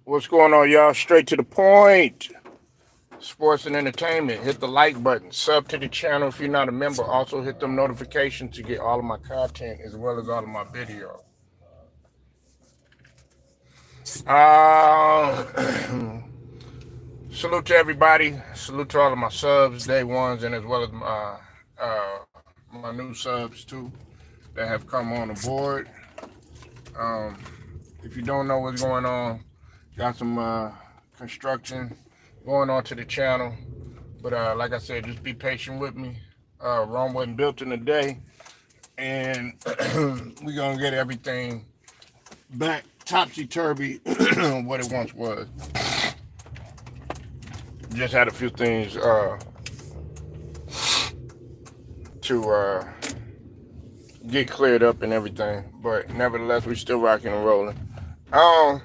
What's going on, y'all? Straight to the point. Sports and entertainment. Hit the like button. Sub to the channel if you're not a member. Also hit them notifications to get all of my content as well as all of my video. Uh, salute to everybody. Salute to all of my subs, day ones, and as well as my new subs too that have come on the board. Um, if you don't know what's going on, got some construction going on to the channel. But like I said, just be patient with me. Rome wasn't built in a day, and we're gonna get everything back topsy-turvy what it once was. Just had a few things to get cleared up and everything, but nevertheless, we still rocking and rolling. I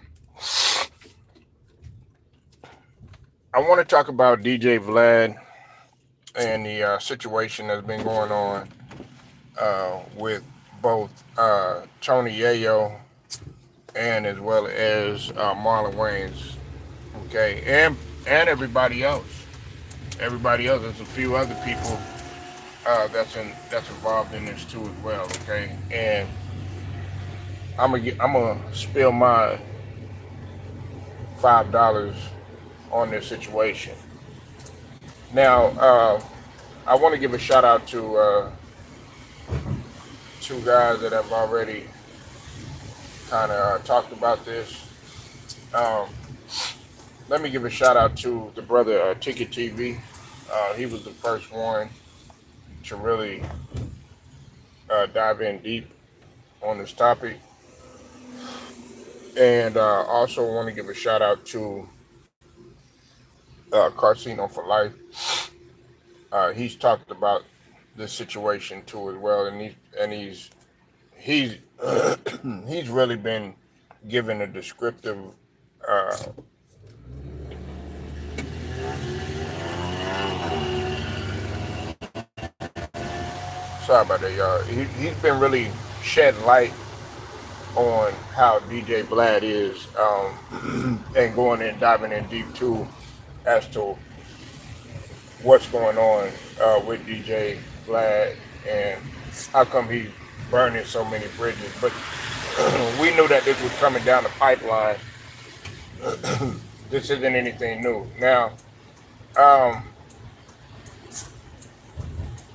want to talk about DJ Vlad and the situation that's been going on with both Tony Yayo and as well as Marlon Wayans, okay, and everybody else. Everybody else. There's a few other people that's involved in this too as well, okay. And I'm gonna spill my $5 on this situation. Now, I want to give a shout out to two guys that have already kind of talked about this. Let me give a shout out to the brother Ticket TV. He was the first one to really dive in deep on this topic. And also want to give a shout out to Carcino for Life. He's talked about this situation too as well, and he's he's really been given a descriptive sorry about that, y'all. He's been really shed light on how DJ Vlad is, and going in, diving in deep too, as to what's going on with DJ Vlad and how come he's burning so many bridges. But we knew that this was coming down the pipeline. This isn't anything new. Now,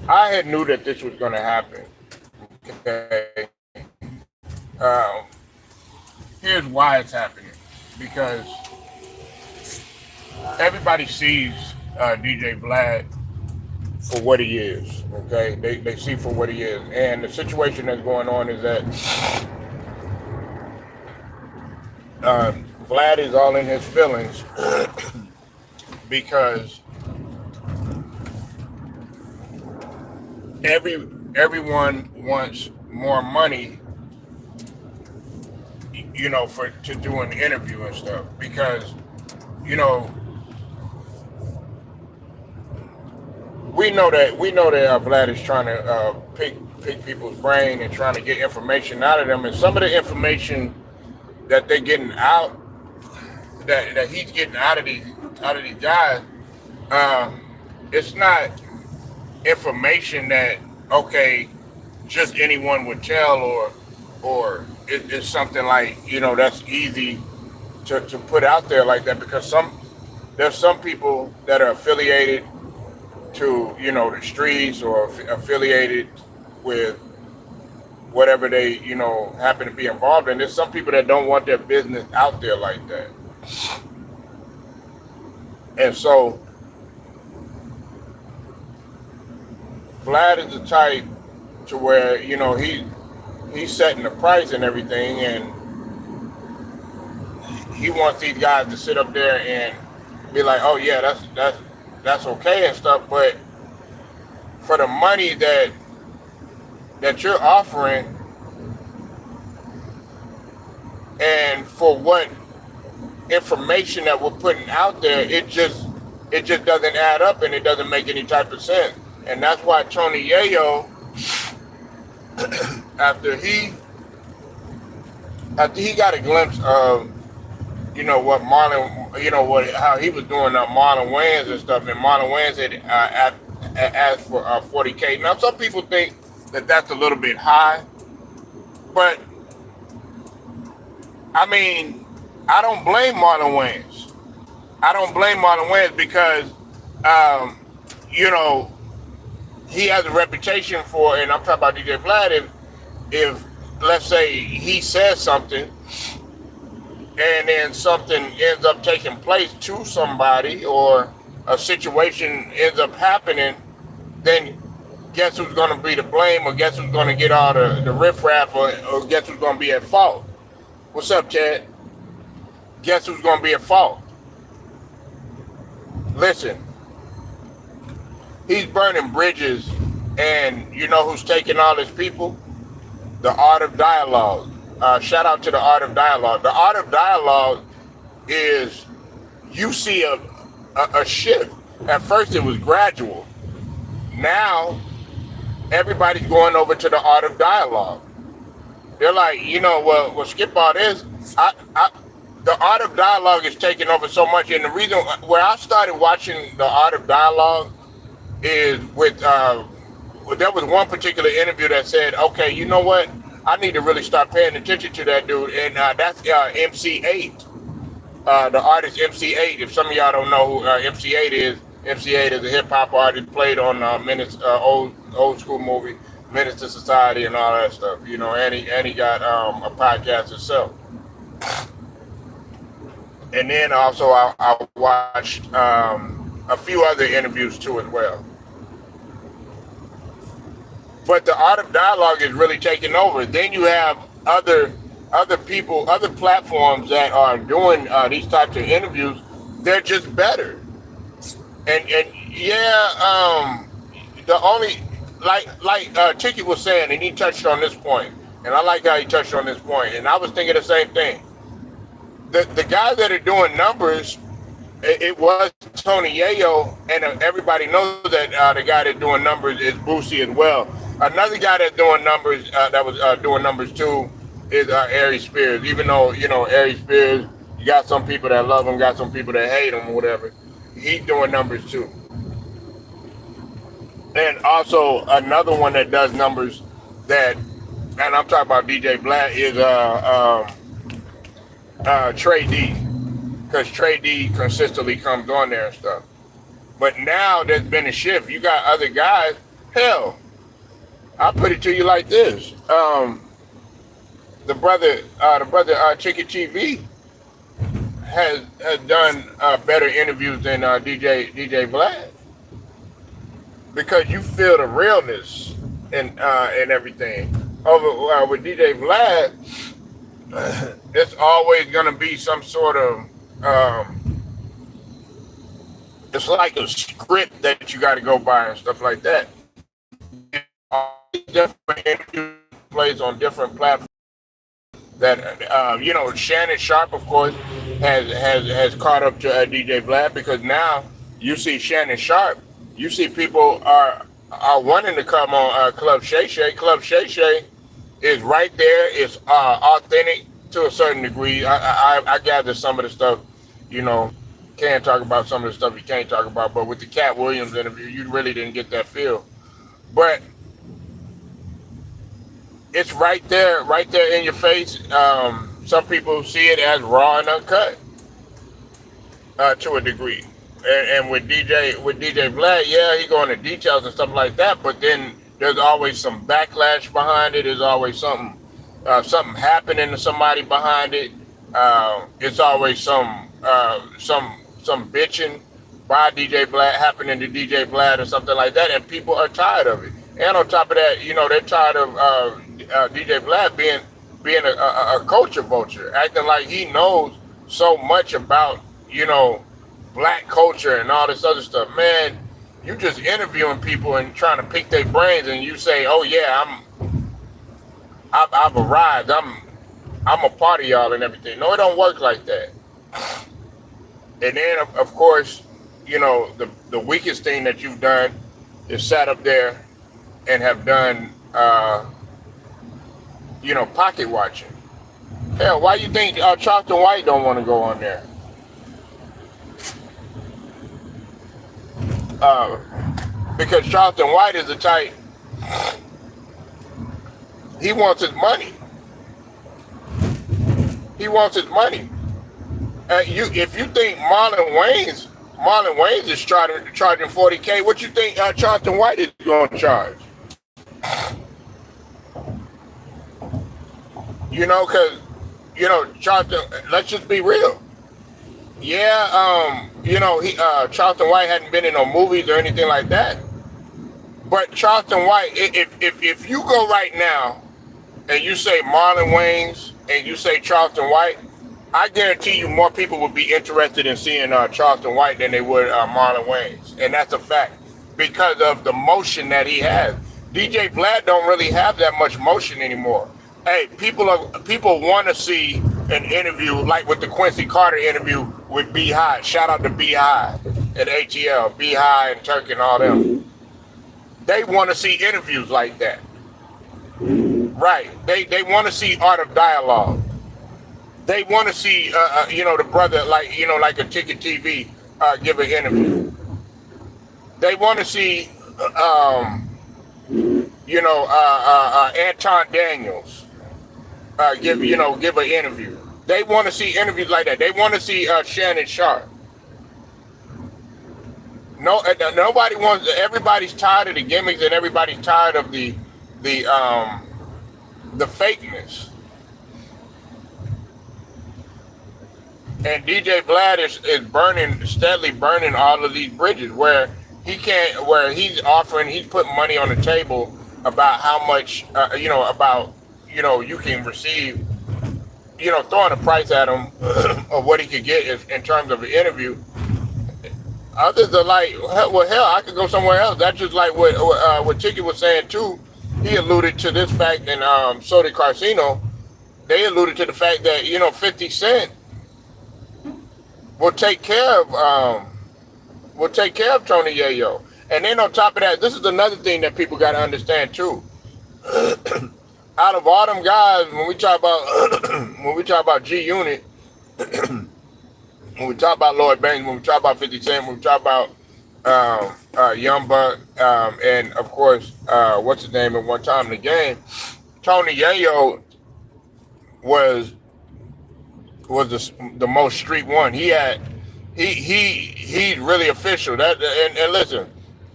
I had knew that this was going to happen. Okay. Here's why it's happening. Because everybody sees DJ Vlad for what he is. Okay, they see for what he is, and the situation that's going on is that Vlad is all in his feelings because everyone wants more money, you know, to do an interview and stuff, because you know we know that Vlad is trying to pick people's brain and trying to get information out of them, and some of the information that they're getting out, that he's getting out of these guys, it's not information that just anyone would tell, or it's something like, you know, that's easy to put out there like that, because there's some people that are affiliated to, you know, the streets, or affiliated with whatever they, you know, happen to be involved in. There's some people that don't want their business out there like that. And so Vlad is the type to where, you know, he's setting the price and everything, and he wants these guys to sit up there and be like, oh yeah, that's okay and stuff, but for the money that you're offering, and for what information that we're putting out there, it just doesn't add up, and it doesn't make any type of sense. And that's why Tony Yayo, after he got a glimpse of what Marlon, how he was doing Marlon Wayans and stuff, and Marlon Wayans had asked for 40K. Now some people think that that's a little bit high, but I mean, I don't blame Marlon Wayans. I don't blame Marlon Wayans because, um, you know, he has a reputation for, and I'm talking about DJ Vlad. If let's say he says something, and then something ends up taking place to somebody, or a situation ends up happening, then guess who's going to be to blame, or guess who's going to get all the riffraff, or guess who's going to be at fault? What's up, Chad? Guess who's going to be at fault? Listen, he's burning bridges, and you know who's taking all his people? The Art of Dialogue. Shout out to the Art of Dialogue. The Art of Dialogue is, you see a shift. At first it was gradual. Now everybody's going over to the Art of Dialogue. They're like, well, skip all this. The Art of Dialogue is taking over so much, and the reason where I started watching the Art of Dialogue is with there was one particular interview that said, okay, you know what? I need to really start paying attention to that dude, and that's MC8. The artist MC8. If some of y'all don't know who MC8 is, MC8 is a hip hop artist, played on old school movie Menace to Society and all that stuff. And he got a podcast himself. And then also I watched a few other interviews too as well. But the Art of Dialogue is really taking over. Then you have other people, other platforms that are doing these types of interviews. They're just better. And yeah, the only like Tiki was saying, and he touched on this point, and I like how he touched on this point, and I was thinking the same thing. The guys that are doing numbers, it was Tony Yayo, and everybody knows that the guy that's doing numbers is Boosie as well. Another guy that's doing numbers, that was doing numbers too, is Ari Spears. Even though, Ari Spears, you got some people that love him, got some people that hate him or whatever. He's doing numbers too. And also another one that does numbers that, and I'm talking about DJ Vlad, is Trey D. Because Trey D consistently comes on there and stuff. But now there's been a shift. You got other guys. Hell, I'll put it to you like this. The brother Chicken TV has done better interviews than DJ Vlad, because you feel the realness and everything. Over with DJ Vlad, it's always gonna be some sort of it's like a script that you got to go by and stuff like that. Different interviews plays on different platforms. That Shannon Sharp, of course, has caught up to DJ Vlad, because now you see Shannon Sharp, you see people are wanting to come on Club Shay Shay. Club Shay Shay is right there. It's authentic to a certain degree. I gather some of the stuff, can't talk about some of the stuff you can't talk about, but with the Cat Williams interview, you really didn't get that feel. But it's right there in your face. Some people see it as raw and uncut to a degree. And with DJ Vlad, yeah, he go into details and stuff like that, but then there's always some backlash behind it. There's always something happening to somebody behind it. It's always some bitching by DJ Vlad happening to DJ Vlad or something like that, and people are tired of it. And on top of that, they're tired of DJ Vlad being a culture vulture, acting like he knows so much about black culture and all this other stuff. Man, you just interviewing people and trying to pick their brains, and you say, "Oh yeah, I've arrived. I'm a part of y'all and everything." No, it don't work like that. And then, of course, the weakest thing that you've done is sat up there and have done, pocket watching. Hell, why you think Charleston White don't want to go on there? Uh, because Charleston White is the type, he wants his money. He wants his money. If you think Marlon Wayans is charging 40K, what you think Charleston White is going to charge? You know, because, you know, Charleston, let's just be real. Yeah, you know, Charleston White hadn't been in no movies or anything like that. But Charleston White, if you go right now and you say Marlon Wayans and you say Charleston White, I guarantee you more people would be interested in seeing Charleston White than they would Marlon Wayans. And that's a fact because of the motion that he has. DJ Vlad don't really have that much motion anymore. Hey, people want to see an interview like with the Quincy Carter interview with B High. Shout out to B High and ATL, B High and Turk and all them. They want to see interviews like that. Right. They want to see art of dialogue. They want to see, you know, the brother, like, you know, like a Ticket TV, give an interview. They want to see, you know, Anton Daniels, give an interview. They want to see interviews like that. They want to see Shannon Sharp. No, nobody wants. Everybody's tired of the gimmicks, and everybody's tired of the fakeness. And DJ Vlad is steadily burning all of these bridges where he's putting money on the table about how much, you know, about, you know, you can receive, you know, throwing a price at him of what he could get in terms of an interview. Others are like, well, hell, I could go somewhere else. That's just like what Tiki was saying too. He alluded to this fact, and so did Carcino. They alluded to the fact that, you know, 50 Cent will take care of Tony Yayo. And then on top of that, this is another thing that people got to understand too. Out of all them guys, when we talk about G Unit, when we talk about Lloyd Banks, when we talk about 50 Cent, when we talk about Young Buck, and of course, what's his name at one time in the game, Tony Yayo was the most street one. He's really official. And listen,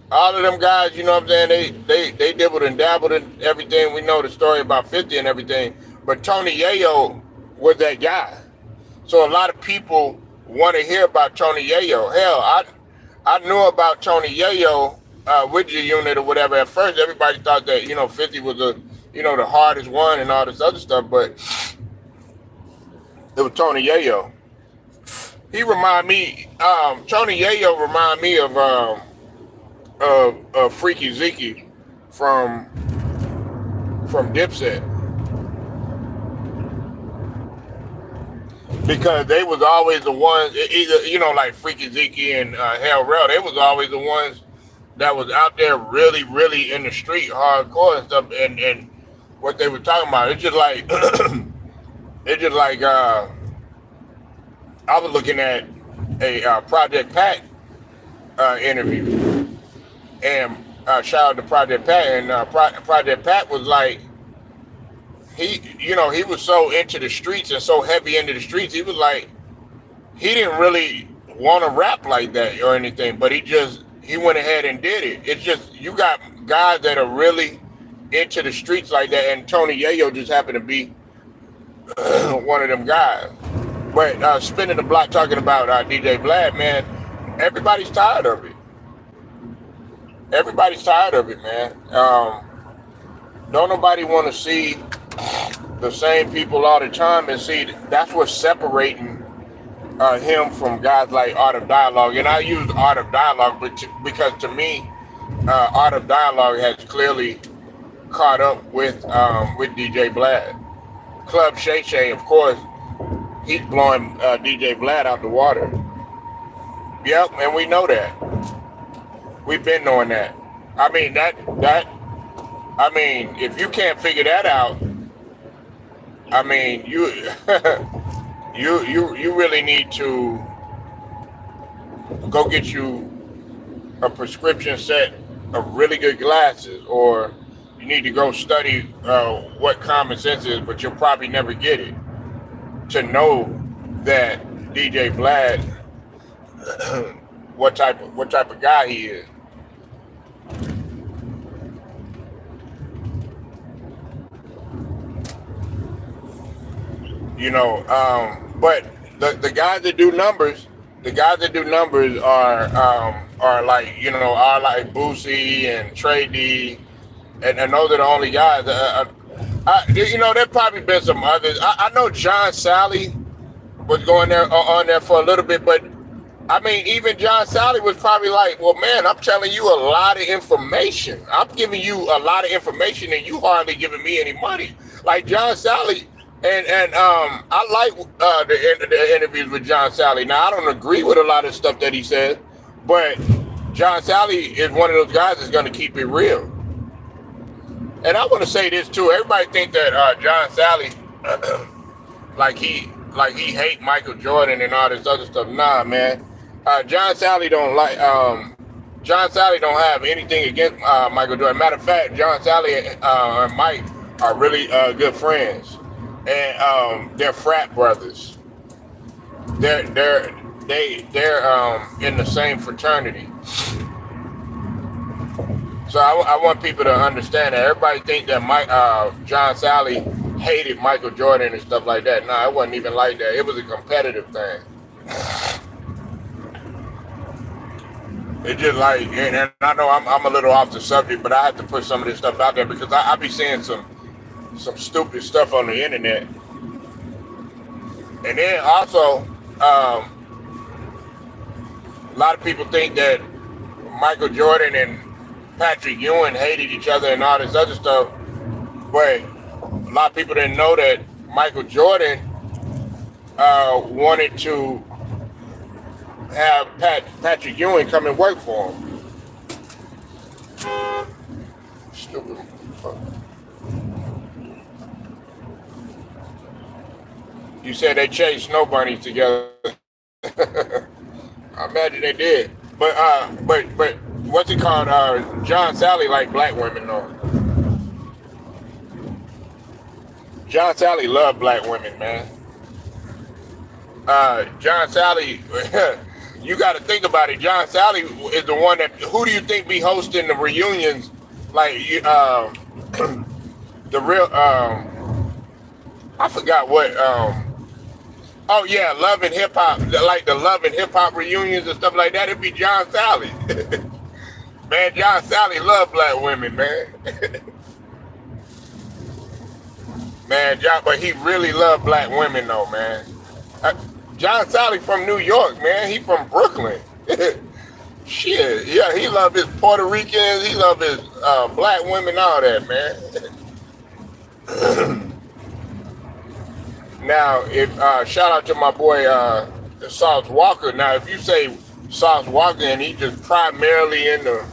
all of them guys, you know what I'm saying, they dibbled and dabbled in everything. We know the story about 50 and everything, but Tony Yayo was that guy. So a lot of people want to hear about Tony Yayo. Hell, I knew about Tony Yayo with G Unit or whatever. At first, everybody thought that, you know, 50 was the hardest one and all this other stuff, but it was Tony Yayo. He remind me, Tony Yayo remind me of Freaky Zeke from Dipset. Because they was always the ones, either, you know, like Freaky Zeke and Hell Rell, they was always the ones that was out there really, really in the street, hardcore and stuff, and what they were talking about. It's just like, I was looking at a Project Pat interview, and shout out to Project Pat, and Project Pat was like, he was so into the streets and so heavy into the streets. He was like, he didn't really want to rap like that or anything, but he went ahead and did it. It's just, you got guys that are really into the streets like that, and Tony Yayo just happened to be one of them guys. But spinning the block talking about DJ Vlad, man, everybody's tired of it. Everybody's tired of it, man. Don't nobody want to see the same people all the time, and see that's what's separating him from guys like Art of Dialogue. And I use Art of Dialogue because to me, Art of Dialogue has clearly caught up with DJ Vlad. Club Shay Shay, of course, he's blowing DJ Vlad out the water. Yep, and we know that. We've been knowing that. I mean, if you can't figure that out, I mean, you you really need to go get you a prescription set of really good glasses, or you need to go study what common sense is, but you'll probably never get it to know that DJ Vlad, what type of guy he is. But the guys that do numbers, the guys that do numbers are like are like Boosie and Trey D, and those are the only guys. There probably been some others. I know John Sally was going there on there for a little bit, but I mean, even John Sally was probably like, well, man, I'm telling you a lot of information. I'm giving you a lot of information, and you hardly giving me any money. Like John Sally, and I like the interviews with John Sally. Now, I don't agree with a lot of stuff that he says, but John Sally is one of those guys that's going to keep it real. And I want to say this too. Everybody think that John Sally, like he hate Michael Jordan and all this other stuff. Nah, man. John Sally don't like. John Sally don't have anything against Michael Jordan. Matter of fact, John Sally and Mike are really good friends, and they're frat brothers. They're in the same fraternity. So I want people to understand that. Everybody think that John Sally hated Michael Jordan and stuff like that. Nah, it wasn't even like that. It was a competitive thing. It just like, and I know I'm a little off the subject, but I have to put some of this stuff out there because I be seeing some stupid stuff on the internet. And then also, a lot of people think that Michael Jordan and Patrick Ewing hated each other and all this other stuff, but a lot of people didn't know that Michael Jordan wanted to have Patrick Ewing come and work for him. Stupid fuck. You said they chased snow bunnies together. I imagine they did. But what's it called? John Sally like black women though. John Sally loved black women, man. John Sally, you got to think about it. John Sally is the one that. Who do you think be hosting the reunions? Like the real. I forgot what. Oh yeah, Love and Hip Hop, like the Love and Hip Hop reunions and stuff like that. It'd be John Sally. Man, John Sally loved black women, man. Man, but he really loved black women though, man. John Sally from New York, man. He from Brooklyn. Shit, yeah, he loved his Puerto Ricans. He loved his black women, all that, man. Now, if shout out to my boy Sauce Walker. Now, if you say Sauce Walker and he just primarily into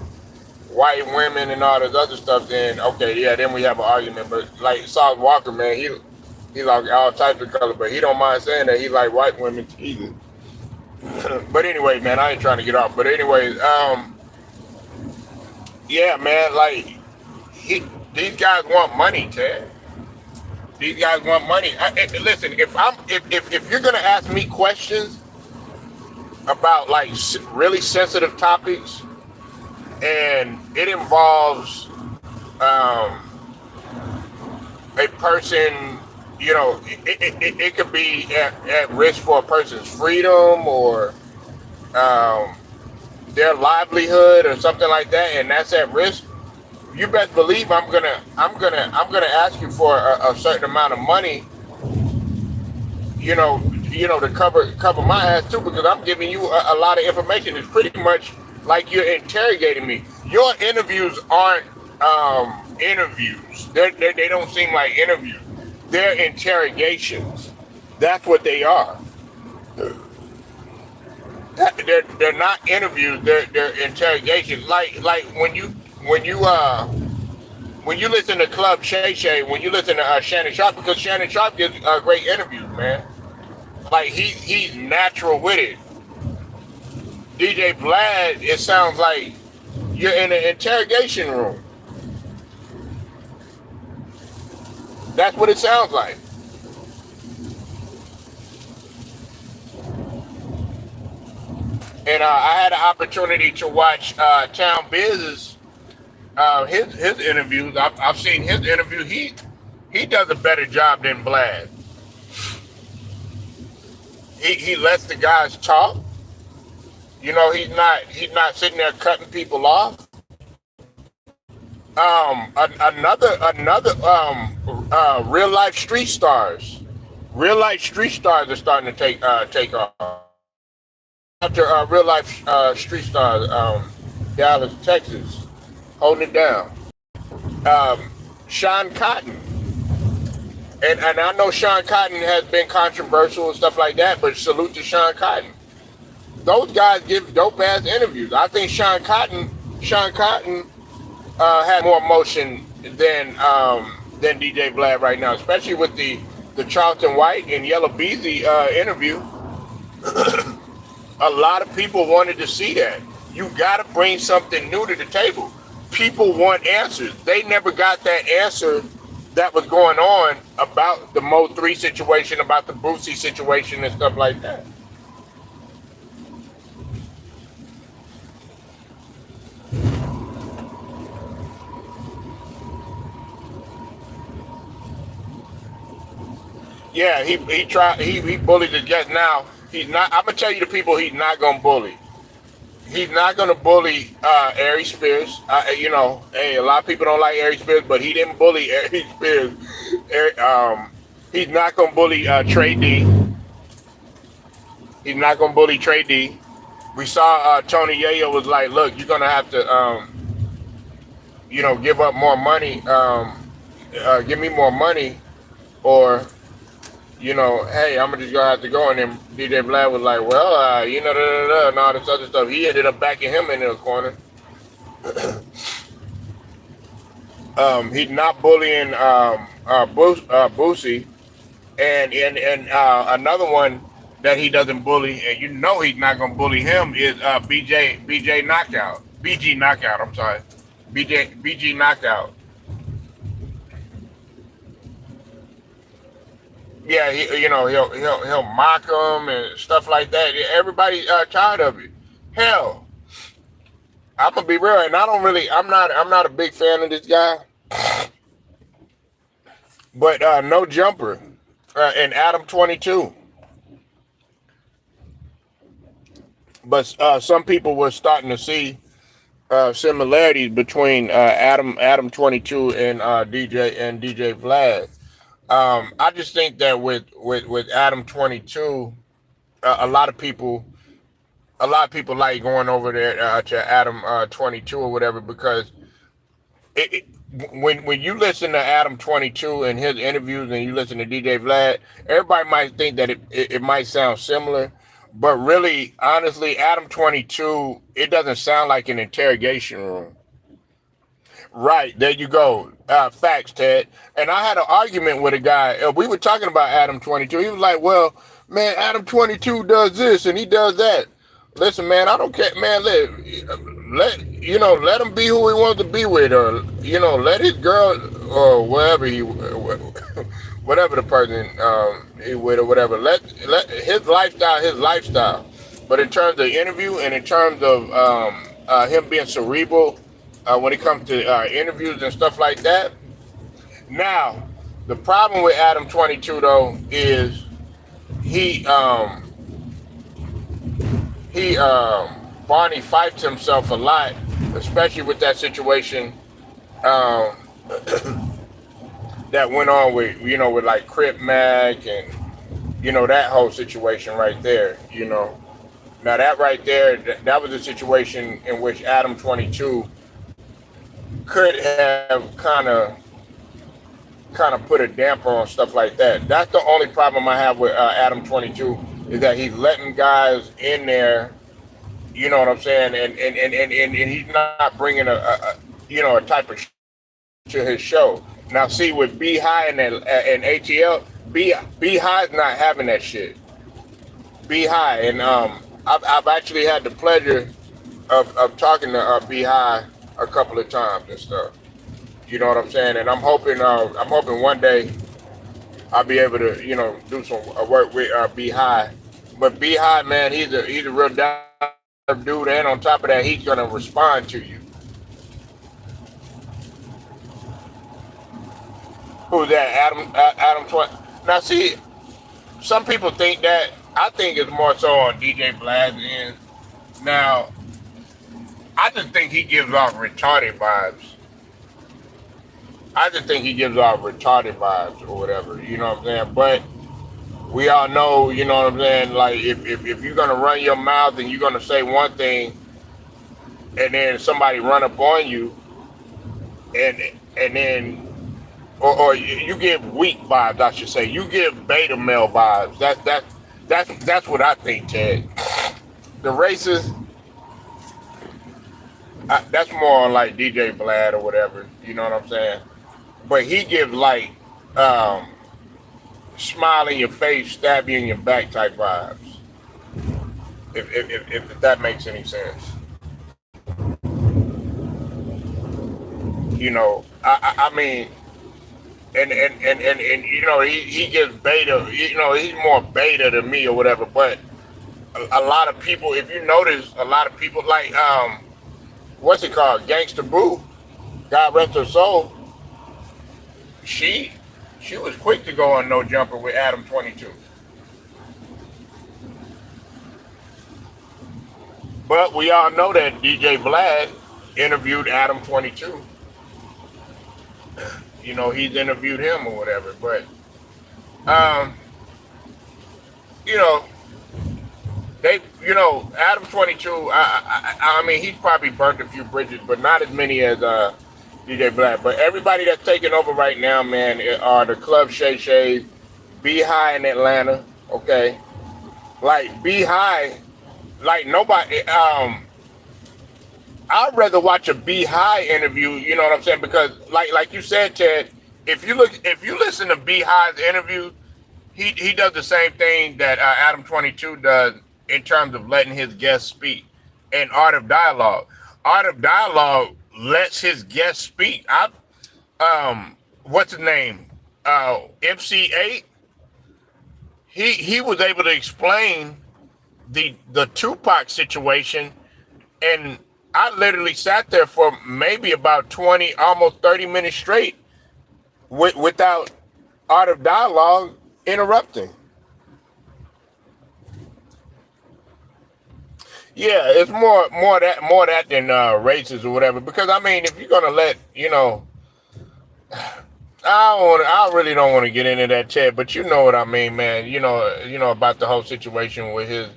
white women and all this other stuff, then okay, yeah, then we have an argument. But like Sauce Walker, man, he like all types of color, but he don't mind saying that he like white women either. But anyway, man, I ain't trying to get off. But anyways, yeah, man, like these guys want money, Ted. These guys want money. Listen, if you're gonna ask me questions about like really sensitive topics, and it involves a person, it could be at risk for a person's freedom or their livelihood or something like that, and that's at risk. You best believe I'm gonna ask you for a certain amount of money, to cover my ass too, because I'm giving you a lot of information. It's pretty much like you're interrogating me. Your interviews aren't interviews. They don't seem like interviews. They're interrogations. That's what they are. They're not interviews. They're interrogations. Like when you when you listen to Club Shay Shay, when you listen to Shannon Sharp, because Shannon Sharp gives great interviews, man. Like he's natural with it. DJ Vlad, it sounds like you're in an interrogation room. That's what it sounds like. And I had an opportunity to watch Town Biz's his interviews. I've seen his interview. He does a better job than Vlad. He lets the guys talk. You know, he's not sitting there cutting people off. Another real life street stars. Real life street stars are starting to take off. After real life street stars, Dallas, Texas, holding it down. Sean Cotton, and I know Sean Cotton has been controversial and stuff like that, but salute to Sean Cotton. Those guys give dope ass interviews. I think Sean Cotton had more emotion than DJ Vlad right now, especially with the Charlton White and Yellow Beezy interview. A lot of people wanted to see that. You got to bring something new to the table. People want answers. They never got that answer that was going on about the Mo 3 situation, about the Boosie situation and stuff like that. Yeah, he bullied the guest. Now he's not. I'm gonna tell you the people he's not gonna bully. He's not gonna bully Ari Spears. You know, hey, a lot of people don't like Ari Spears, but he didn't bully Ari Spears. He's not gonna bully Trey D. He's not gonna bully Trey D. We saw Tony Yayo was like, look, you're gonna have to, you know, give up more money. Give me more money, or you know, hey, I'm just gonna have to go. And then DJ Vlad was like, well, you know, and all this other stuff. He ended up backing him into the corner. He's not bullying Boosie, and another one that he doesn't bully, and you know he's not gonna bully him is BJ Knockout, BG Knockout. I'm sorry, BG Knockout. Yeah, you know, he'll mock him and stuff like that. Everybody tired of it. Hell, I'm gonna be real, and I'm not a big fan of this guy, but no jumper and Adam 22. But some people were starting to see similarities between Adam 22 and DJ Vlad. I just think that with Adam 22, a lot of people like going over there to Adam 22 or whatever, because it, when you listen to Adam 22 and his interviews and you listen to DJ Vlad, everybody might think that it might sound similar, but really, honestly, Adam 22, it doesn't sound like an interrogation room. Right, there you go. Facts, Ted. And I had an argument with a guy. We were talking about Adam 22. He was like, well, man, Adam 22 does this and he does that. Listen, man, I don't care. Man, let him be who he wants to be with, or, you know, let his girl or whatever the person he with or whatever, let his lifestyle. But in terms of interview and in terms of him being cerebral, when it comes to interviews and stuff like that. Now, the problem with Adam 22 though is he Barney fights himself a lot, especially with that situation um, that went on with like Crip Mac and that whole situation right there. Now that right there, that was a situation in which Adam 22 could have kind of put a damper on stuff like that. That's the only problem I have with Adam 22, is that he's letting guys in there. You know what I'm saying? And he's not bringing a type of to his show. Now, see, with B High and ATL, B High's not having that shit. B High, and I've actually had the pleasure of talking to B High a couple of times and stuff. You know what I'm saying? And I'm hoping one day I'll be able to, do some work with B High. But B High, man, he's a real down dude, and on top of that, he's gonna respond to you. Who's that? Adam Twain. Now, see, some people think that. I think it's more so on DJ Vlad's end. Now, I just think he gives off retarded vibes. I just think he gives off retarded vibes or whatever. You know what I'm saying? But we all know, you know what I'm saying? Like, if you're gonna run your mouth and you're gonna say one thing, and then somebody run up on you, and then or you give weak vibes, I should say. You give beta male vibes. That's what I think, Ted. The racist, that's more on like DJ Vlad or whatever. You know what I'm saying? But he gives like um, smile in your face, stab you in your back type vibes. If that makes any sense. I mean, and he gets beta. He's more beta than me or whatever. But a lot of people, if you notice, a lot of people like what's it called, Gangsta Boo, God rest her soul. She she was quick to go on No Jumper with Adam 22. But we all know that DJ Vlad interviewed Adam 22. He's interviewed him or whatever. But um, you know, Adam 22. I mean, he's probably burnt a few bridges, but not as many as DJ Vlad. But everybody that's taking over right now, man, are the Club Shay Shays, Be High in Atlanta. Okay, like Be High, like nobody. I'd rather watch a Be High interview. You know what I'm saying? Because like you said, Ted, if you listen to Be High's interview, he does the same thing that Adam 22 does in terms of letting his guests speak. And Art of Dialogue. Art of Dialogue lets his guests speak. What's his name? MC8. He was able to explain the Tupac situation, and I literally sat there for maybe about 20, almost 30 minutes straight without Art of Dialogue interrupting. Yeah, it's more that than races or whatever. Because I mean, if you're gonna let I really don't want to get into that, Ted. But you know what I mean, man. You know about the whole situation with his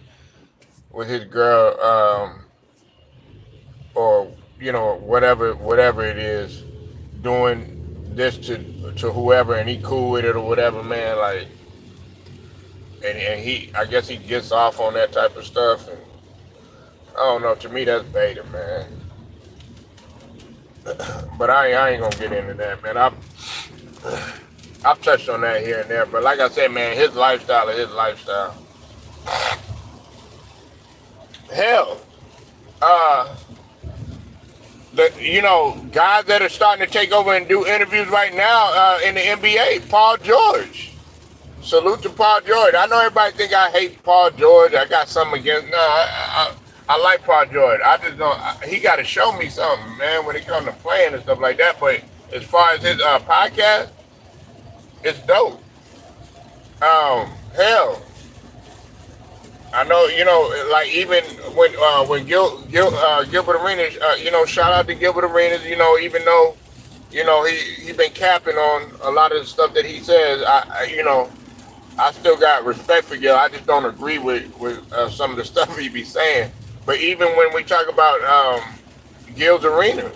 girl, or whatever it is, doing this to whoever, and he cool with it or whatever, man. Like, and I guess he gets off on that type of stuff, and I don't know. To me, that's beta, man. But I ain't gonna get into that, man. I've touched on that here and there, but like I said, man, his lifestyle is his lifestyle. Hell, guys that are starting to take over and do interviews right now in the NBA, Paul George. Salute to Paul George. I know everybody think I hate Paul George. I got something against. No, I like Paul George. I just don't. He got to show me something, man, when it comes to playing and stuff like that. But as far as his podcast, it's dope. Hell, I know, like even when Gilbert Arenas, shout out to Gilbert Arenas, even though, he been capping on a lot of the stuff that he says, I still got respect for Gil. I just don't agree with some of the stuff he be saying. But even when we talk about Gil's Arenas,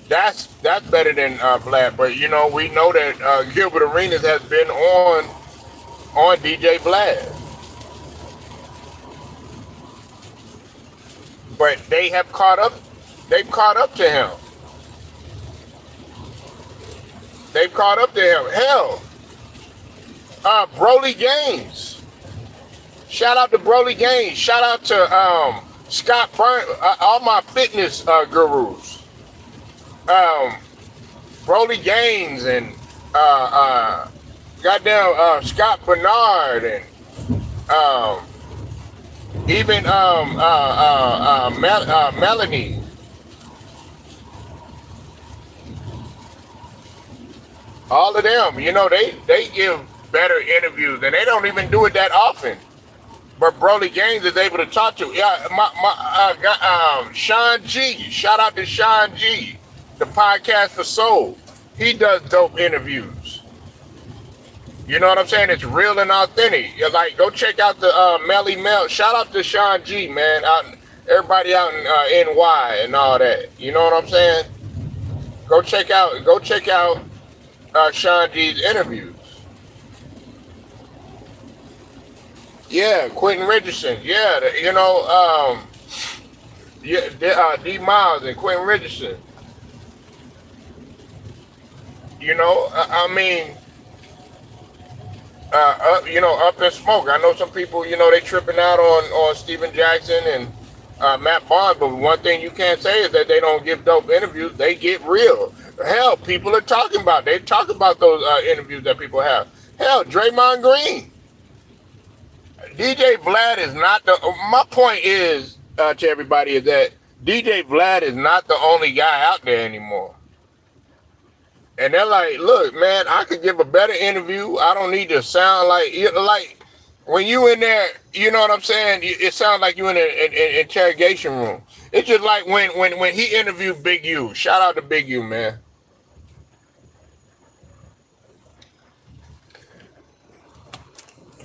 that's better than Vlad. But we know that Gilbert Arenas has been on DJ Vlad. But they have caught up. They've caught up to him. They've caught up to him. Hell, Broly Gaines. Shout out to Broly Gaines. Shout out to Scott Burn. All my fitness gurus. Um, Broly Gaines and Scott Bernard and um, even Melanie. All of them, they give better interviews, and they don't even do it that often. But Broly Gaines is able to talk to. Yeah, Sean G. Shout out to Sean G. The podcast for Soul. He does dope interviews. You know what I'm saying? It's real and authentic. You're like, go check out the Melly Mel. Shout out to Sean G, man. Everybody out in NY and all that. You know what I'm saying? Go check out Sean G's interviews. Yeah, Quentin Richardson. Yeah, D Miles and Quentin Richardson. I mean, Up in Smoke. I know some people, they tripping out on Steven Jackson and Matt Barnes, but one thing you can't say is that they don't give dope interviews. They get real. Hell, people are talking about. They talk about those interviews that people have. Hell, Draymond Green. DJ Vlad is not the. My point is to everybody is that DJ Vlad is not the only guy out there anymore. And they're like, look, man, I could give a better interview. I don't need to sound like when you in there, you know what I'm saying? It sounds like you in an interrogation room. It's just like when he interviewed Big U. Shout out to Big U, man.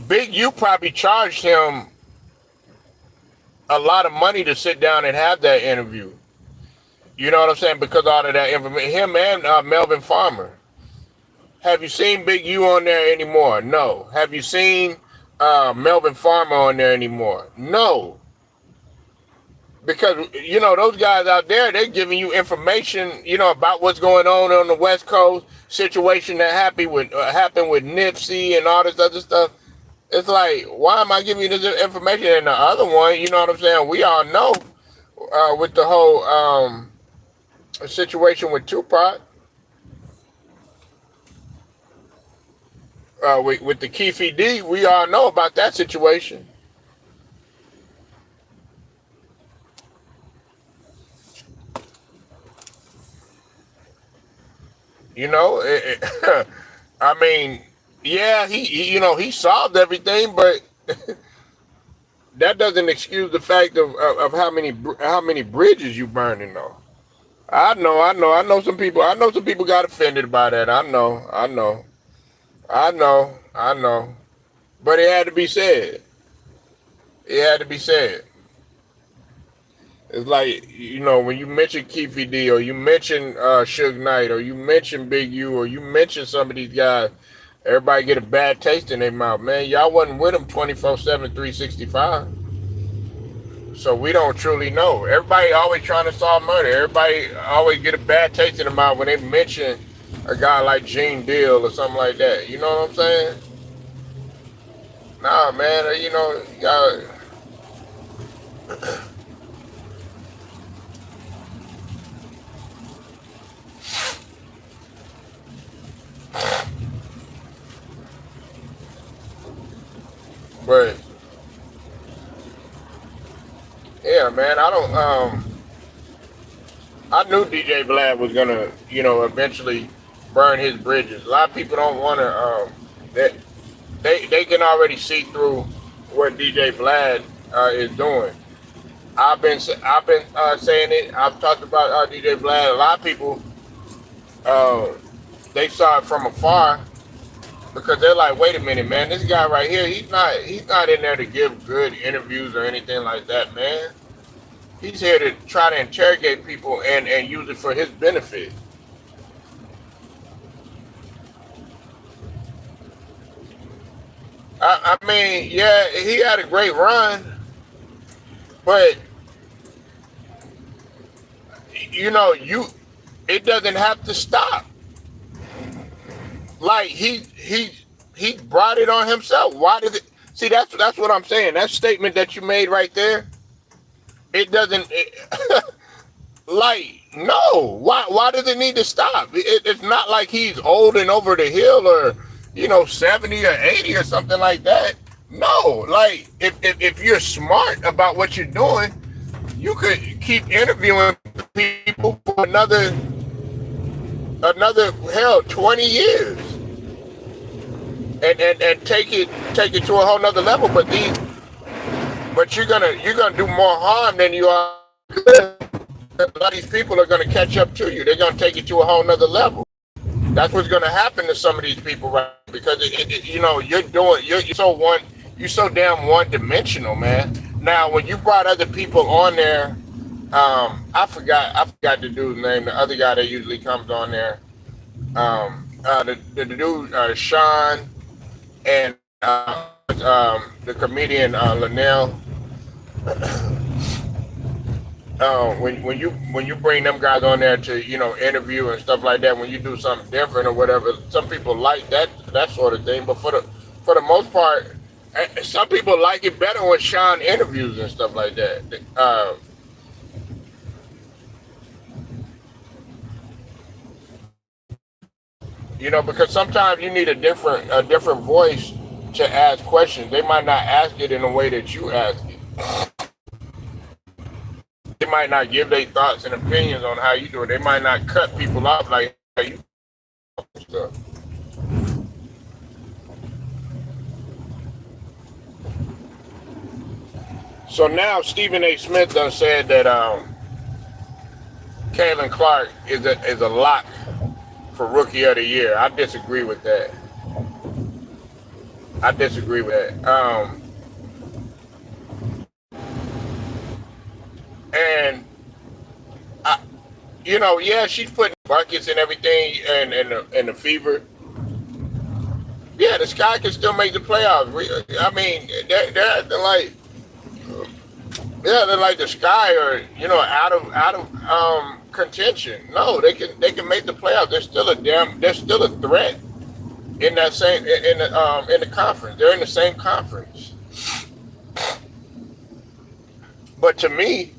Big U probably charged him a lot of money to sit down and have that interview. You know what I'm saying? Because all of that information, him and Melvin Farmer. Have you seen Big U on there anymore? No. Have you seen Melvin Farmer on there anymore? No. Because, those guys out there, they're giving you information, about what's going on the West Coast, situation that happened with Nipsey and all this other stuff. It's like, why am I giving you this information? And the other one, you know what I'm saying? We all know with the whole situation with Tupac, with the Keefe D, we all know about that situation. I mean, yeah, he solved everything, but that doesn't excuse the fact of how many bridges you burning though. I know some people. I know some people got offended by that. I know. But it had to be said. It had to be said. It's like, when you mention Keefe D, or you mention Suge Knight, or you mention Big U, or you mention some of these guys, everybody get a bad taste in their mouth. Man, y'all wasn't with them 24/7, 365. So we don't truly know. Everybody always trying to solve murder. Everybody always get a bad taste in the mouth when they mention a guy like Gene Deal or something like that. You know what I'm saying? Nah, man, y'all... But yeah, man, I knew DJ Vlad was gonna, eventually burn his bridges. A lot of people don't want to. That they can already see through what DJ Vlad is doing. I've been saying it. I've talked about DJ Vlad. A lot of people they saw it from afar because they're like, wait a minute, man, this guy right here, he's not in there to give good interviews or anything like that, man. He's here to try to interrogate people and use it for his benefit. I mean, yeah, he had a great run, but it doesn't have to stop. Like he brought it on himself. Why did it? See, that's what I'm saying. That statement that you made right there, it doesn't. Like, no. Why does it need to stop? It's not like he's old and over the hill, or 70 or 80 or something like that. No, like if you're smart about what you're doing, you could keep interviewing people for another hell 20 years, and take it to a whole nother level. But you're gonna do more harm than you are good. A lot of these people are gonna catch up to you. They're gonna take it to a whole nother level. That's what's gonna happen to some of these people, right? Because you're so damn one dimensional, man. Now, when you brought other people on there, I forgot the dude's name. The other guy that usually comes on there, the dude Sean, and the comedian Linnell. When you bring them guys on there to interview and stuff like that, when you do something different or whatever, some people like that sort of thing. But for the most part, some people like it better when Sean interviews and stuff like that. Because sometimes you need a different voice to ask questions. They might not ask it in the way that you ask it. They might not give their thoughts and opinions on how you do it. They might not cut people off like how you do stuff. So now Stephen A. Smith done said that Caitlin Clark is a lock for Rookie of the Year. I disagree with that. I disagree with that. And yeah, she's putting buckets and everything, and the fever. Yeah, the Sky can still make the playoffs. I mean, they're like, yeah, they're like the Sky, or out of contention. No, they can make the playoffs. They're still a threat in that same in the conference. They're in the same conference. But to me,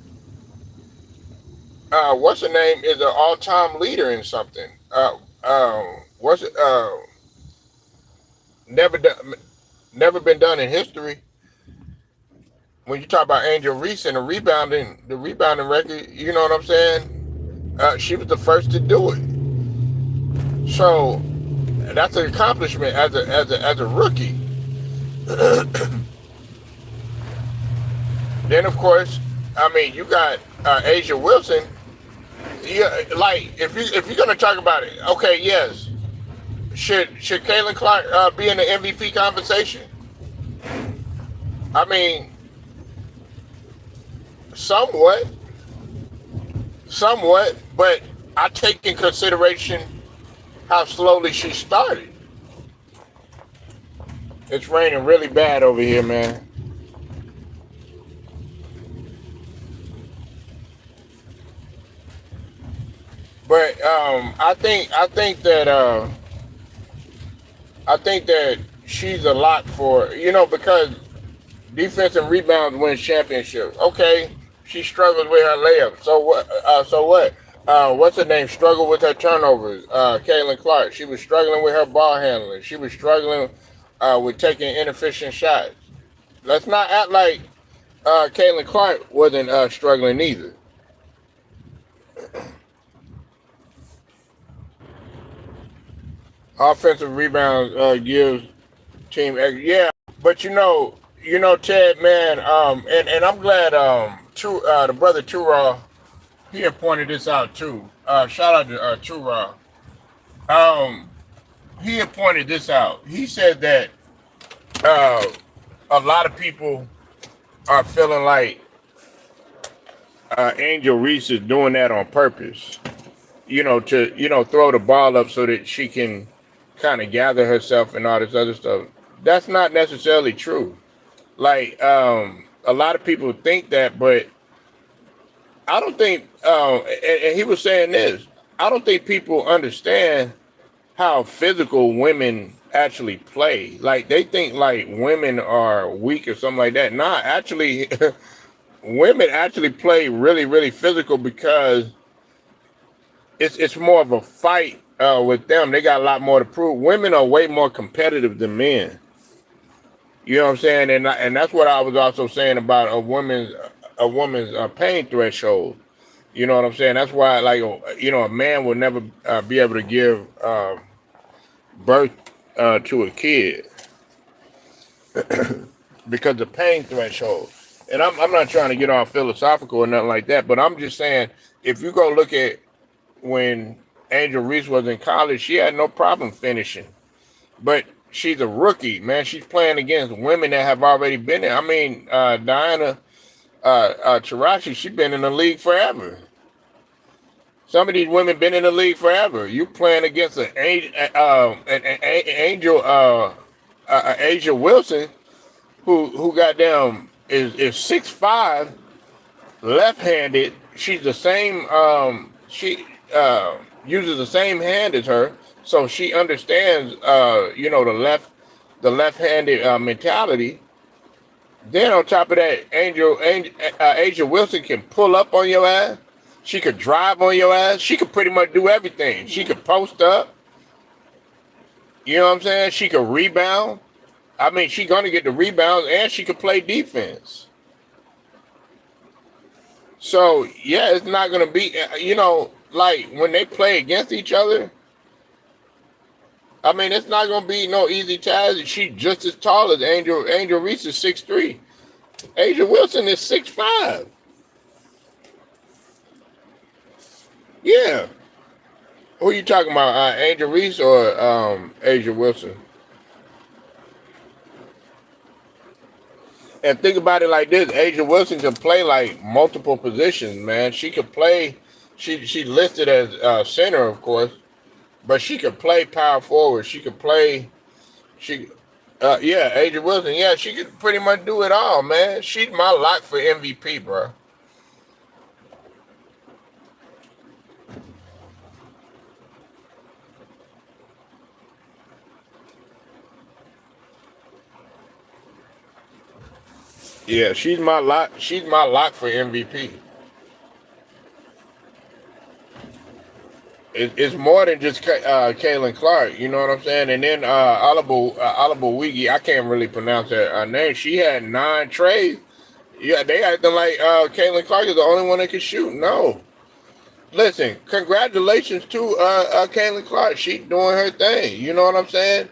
what's her name is an all-time leader in something. What's it? Never done, never been done in history. When you talk about Angel Reese and the rebounding record, you know what I'm saying? She was the first to do it. So that's an accomplishment as a rookie. Then of course, I mean, you got Asia Wilson. Yeah, like if you're gonna talk about it, okay, yes. Should Caitlin Clark be in the MVP conversation? I mean, somewhat, but I take in consideration how slowly she started. It's raining really bad over here, man. But I think that she's a lot for because defense and rebounds wins championships. Okay, she struggles with her layup. So what? What's her name? Struggled with her turnovers. Caitlin Clark. She was struggling with her ball handling. She was struggling with taking inefficient shots. Let's not act like Caitlin Clark wasn't struggling either. Offensive rebounds gives team. Yeah, but Ted, man, and I'm glad the brother Tura, he had pointed this out too. Shout out to Tura. Um, he had pointed this out. He said that uh, a lot of people are feeling like Angel Reese is doing that on purpose. To throw the ball up so that she can kind of gather herself and all this other stuff. That's not necessarily true. Like a lot of people think that, but I don't think. And he was saying this. I don't think people understand how physical women actually play. Like they think like women are weak or something like that. Nah, actually, women actually play really, really physical because it's more of a fight with them. They got a lot more to prove. Women are way more competitive than men. You know what I'm saying? And that's what I was also saying about a woman's pain threshold. You know what I'm saying? That's why, like, a man will never be able to give birth to a kid because the pain threshold. And I'm not trying to get all philosophical or nothing like that, but I'm just saying if you go look at when Angel Reese was in college, she had no problem finishing. But she's a rookie, man. She's playing against women that have already been there. I mean, Diana Taurasi, she's been in the league forever. Some of these women been in the league forever. You playing against an Angel Asia Wilson, who goddamn is 6'5", left-handed. She's the same. She uses the same hand as her, so she understands. The left-handed mentality. Then on top of that, Asia Wilson can pull up on your ass. She could drive on your ass. She could pretty much do everything. She could post up. You know what I'm saying? She could rebound. I mean, she's going to get the rebounds, and she could play defense. So, yeah, it's not going to be, like when they play against each other, I mean, it's not going to be no easy task. She's just as tall as Angel. Angel Reese is 6'3". Asia Wilson is 6'5". Yeah. Who are you talking about? Angel Reese or Asia Wilson? And think about it like this: Asia Wilson can play like multiple positions, man. She could play. She listed as center, of course, but she could play power forward. She could play. Yeah, Asia Wilson. Yeah, she could pretty much do it all, man. She's my lock for MVP, bro. Yeah, she's my lock. She's my lock for MVP. It's more than just Kaylin Clark. You know what I'm saying? And then Oliver Wiggy, I can't really pronounce her name. She had 9 trades. Yeah, they acting like Kaylin Clark is the only one that can shoot. No. Listen, congratulations to Kaylin Clark. She doing her thing. You know what I'm saying?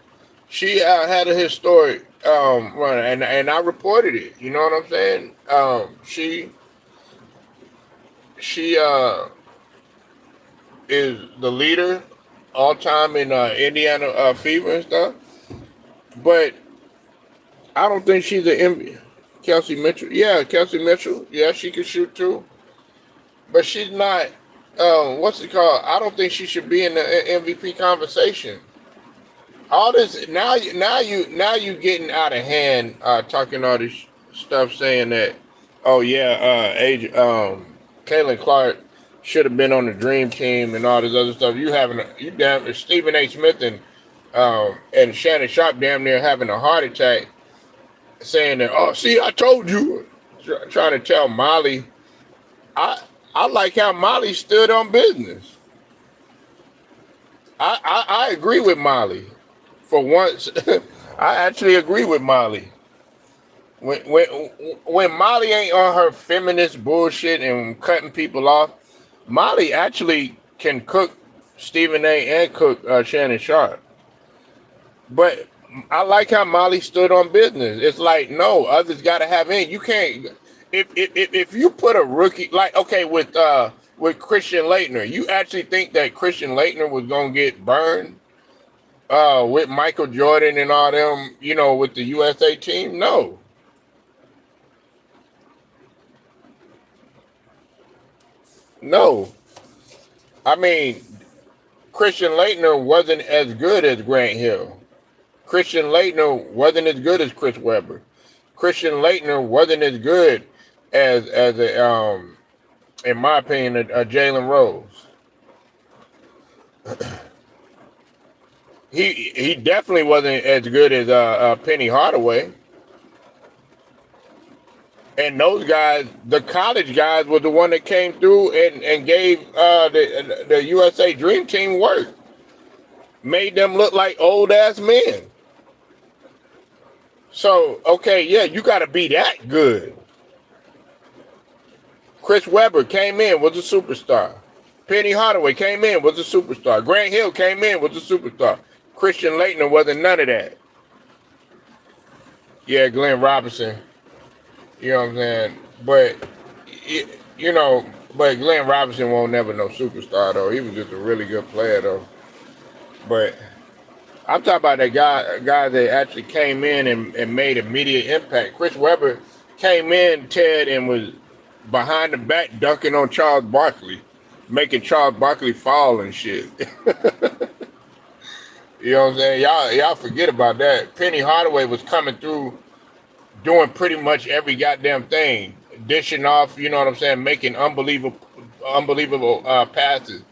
She had a historic run, and I reported it. You know what I'm saying? She is the leader all time in Indiana Fever and stuff. But I don't think she's an MVP. Kelsey Mitchell. Yeah, Kelsey Mitchell. Yeah, she can shoot too. But she's not. What's it called? I don't think she should be in the MVP conversation. All this now you getting out of hand, talking all this stuff, saying that, oh yeah, Kaylin Clark should have been on the dream team and all this other stuff. You damn Stephen A. Smith and Shannon Sharp damn near having a heart attack, saying that, oh, see, I told you, trying to tell Molly. I like how Molly stood on business. I agree with Molly. For once, I actually agree with Molly. When Molly ain't on her feminist bullshit and cutting people off, Molly actually can cook Stephen A. and cook Shannon Sharp. But I like how Molly stood on business. It's like, no, others got to have in. You can't. If you put a rookie like, okay, with Christian Laettner, you actually think that Christian Laettner was gonna get burned with Michael Jordan and all them, with the USA team? No. No. I mean, Christian Laettner wasn't as good as Grant Hill. Christian Laettner wasn't as good as Chris Webber. Christian Laettner wasn't as good as in my opinion, a Jalen Rose. He definitely wasn't as good as Penny Hardaway. And those guys, the college guys, was the one that came through and gave the USA Dream Team work, made them look like old ass men. So okay, yeah, you got to be that good. Chris Webber came in, was a superstar. Penny Hardaway came in, was a superstar. Grant Hill came in, was a superstar. Christian Laettner wasn't none of that. Yeah, Glenn Robinson. You know what I'm saying? But you know, but Glenn Robinson won't never no superstar though. He was just a really good player though. But I'm talking about that guy that actually came in and made immediate impact. Chris Webber came in, Ted, and was behind the back dunking on Charles Barkley, making Charles Barkley fall and shit. You know what I'm saying? Y'all forget about that. Penny Hardaway was coming through doing pretty much every goddamn thing, dishing off, you know what I'm saying, making unbelievable passes,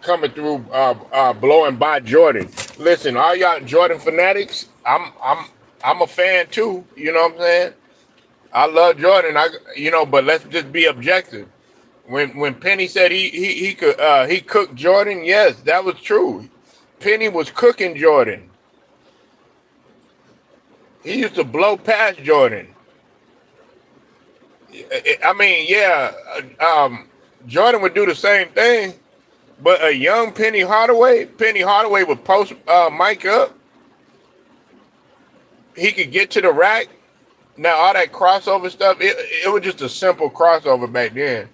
coming through, blowing by Jordan. Listen, all y'all Jordan fanatics, I'm a fan too. You know what I'm saying? I love Jordan. But let's just be objective. When Penny said he cooked Jordan, yes, that was true. Penny was cooking Jordan. He used to blow past Jordan. I mean, yeah, Jordan would do the same thing, but a young Penny Hardaway would post Mike up. He could get to the rack. Now all that crossover stuff, it was just a simple crossover back then.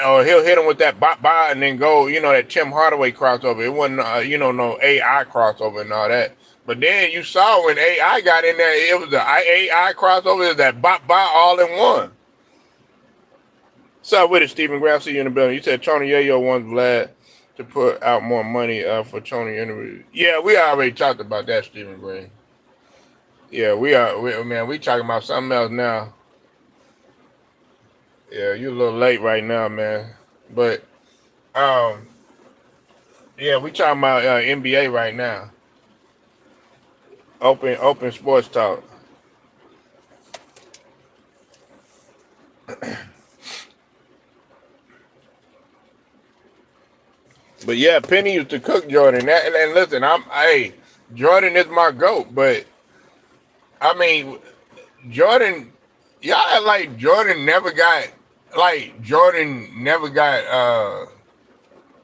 Or he'll hit him with that bop and then go, that Tim Hardaway crossover. It wasn't, no AI crossover and all that. But then you saw when AI got in there, it was the AI crossover, it was that bop all in one. What's up with it, Stephen Graham? See you in the building. You said Tony Yayo wants Vlad to put out more money for Tony interviews. Yeah, we already talked about that, Stephen Graham. Yeah, we talking about something else now. Yeah, you're a little late right now, man. But yeah, we talking about NBA right now. Open sports talk. But yeah, Penny used to cook Jordan. And listen, Jordan is my GOAT, but I mean, Jordan, y'all act like Jordan never got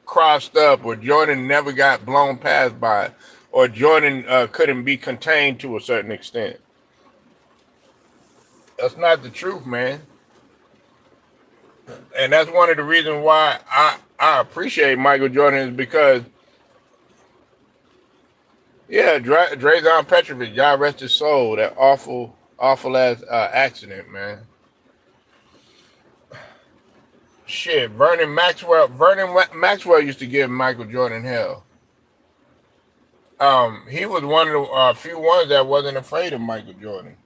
crossed up, or Jordan never got blown past by, or Jordan couldn't be contained to a certain extent. That's not the truth, man. And that's one of the reasons why I appreciate Michael Jordan, is because, yeah, Drazen Petrovic, God rest his soul, that awful ass accident, man. Shit, Vernon Maxwell used to give Michael Jordan hell. He was one of the few ones that wasn't afraid of Michael Jordan.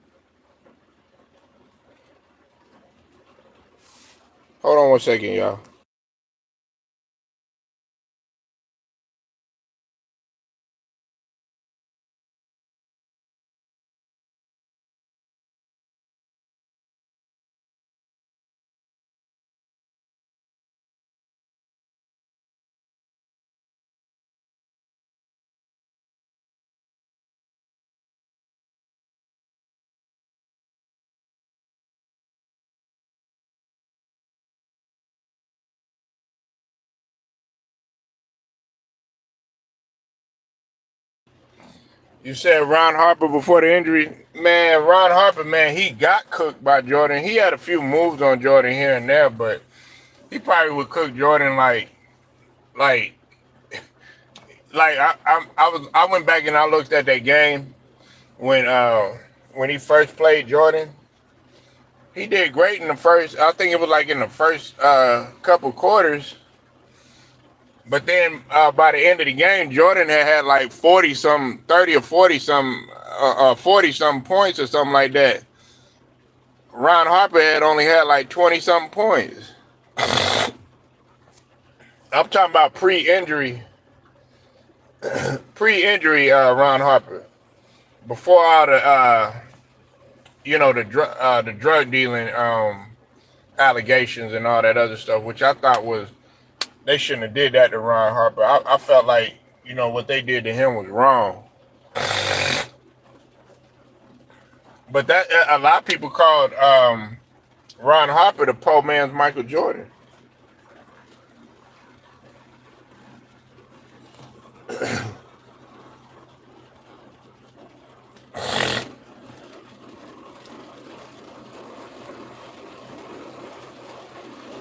Hold on one second, y'all. You said Ron Harper before the injury. Man, Ron Harper, man, he got cooked by Jordan. He had a few moves on Jordan here and there, but he probably would cook Jordan like I went back and I looked at that game when he first played Jordan. He did great in the first. I think it was like in the first couple quarters. But then by the end of the game, Jordan had like 30 or 40 some points or something like that. Ron Harper had only had like 20 something points. I'm talking about pre-injury. pre-injury Ron Harper, before all the the drug dealing allegations and all that other stuff, which I thought was they shouldn't have did that to Ron Harper. I felt like what they did to him was wrong. But that a lot of people called Ron Harper the poor man's Michael Jordan.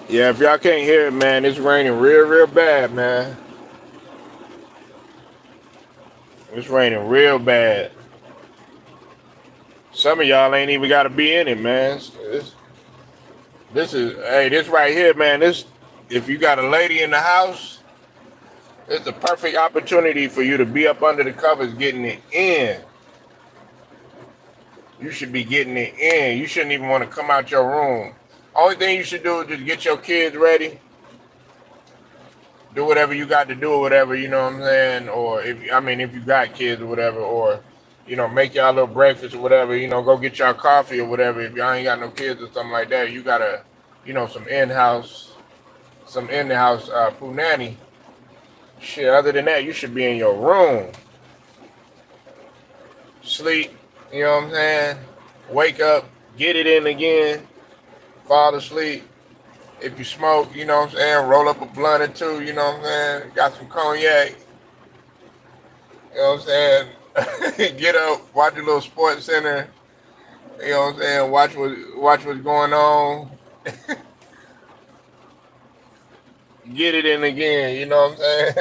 Yeah, if y'all can't hear it, man, it's raining real bad, man. It's raining real bad. Some of y'all ain't even got to be in it, man. This right here, man. This, if you got a lady in the house, it's a perfect opportunity for you to be up under the covers getting it in. You should be getting it in. You shouldn't even want to come out your room. Only thing you should do is just get your kids ready. Do whatever you got to do or whatever, you know what I'm saying? Or if you got kids or whatever, or make y'all a little breakfast or whatever, go get y'all coffee or whatever. If y'all ain't got no kids or something like that, you gotta, some in-house punani. Shit, other than that, you should be in your room. Sleep, you know what I'm saying? Wake up, get it in again, fall asleep. If you smoke, you know what I'm saying, roll up a blunt or two, you know what I'm saying? Got some cognac, you know what I'm saying? Get up, watch a little sports center, you know what I'm saying? Watch what's going on. Get it in again, you know what I'm saying?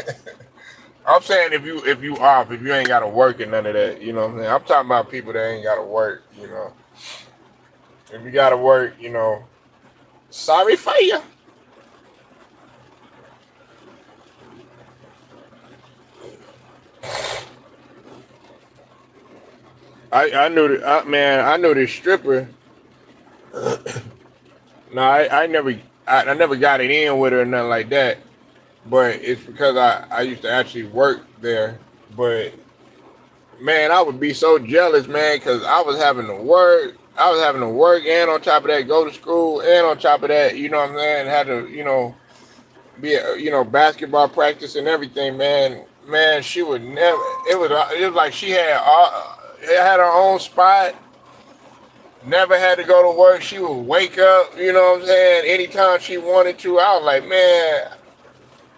I'm saying if you off, if you ain't gotta work and none of that, you know what I'm saying? I'm talking about people that ain't gotta work, If you gotta work, sorry for you. I knew this stripper. No, I never got it in with her or nothing like that. But it's because I used to actually work there. But man, I would be so jealous, man, because I was having to work. I was having to work and on top of that go to school and on top of that, you know what I'm saying, had to, be basketball practice and everything, man. Man, she would never. It was like she had her own spot. Never had to go to work. She would wake up, you know what I'm saying, anytime she wanted to. I was like, man,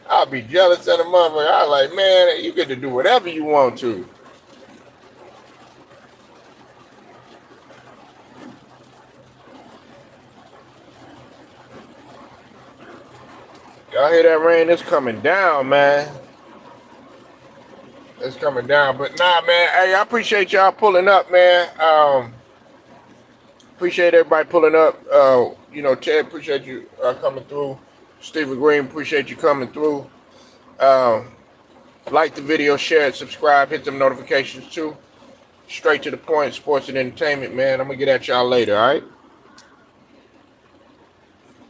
I'll be jealous of the motherfucker. I was like, man, you get to do whatever you want to. Y'all hear that rain? It's coming down, man. It's coming down. But nah, man, hey, I appreciate y'all pulling up, man. Appreciate everybody pulling up. Ted, appreciate you coming through. Stephen Green, appreciate you coming through. Like the video, share it, subscribe, hit them notifications too. Straight to the point, sports and entertainment, man. I'm gonna get at y'all later, all right?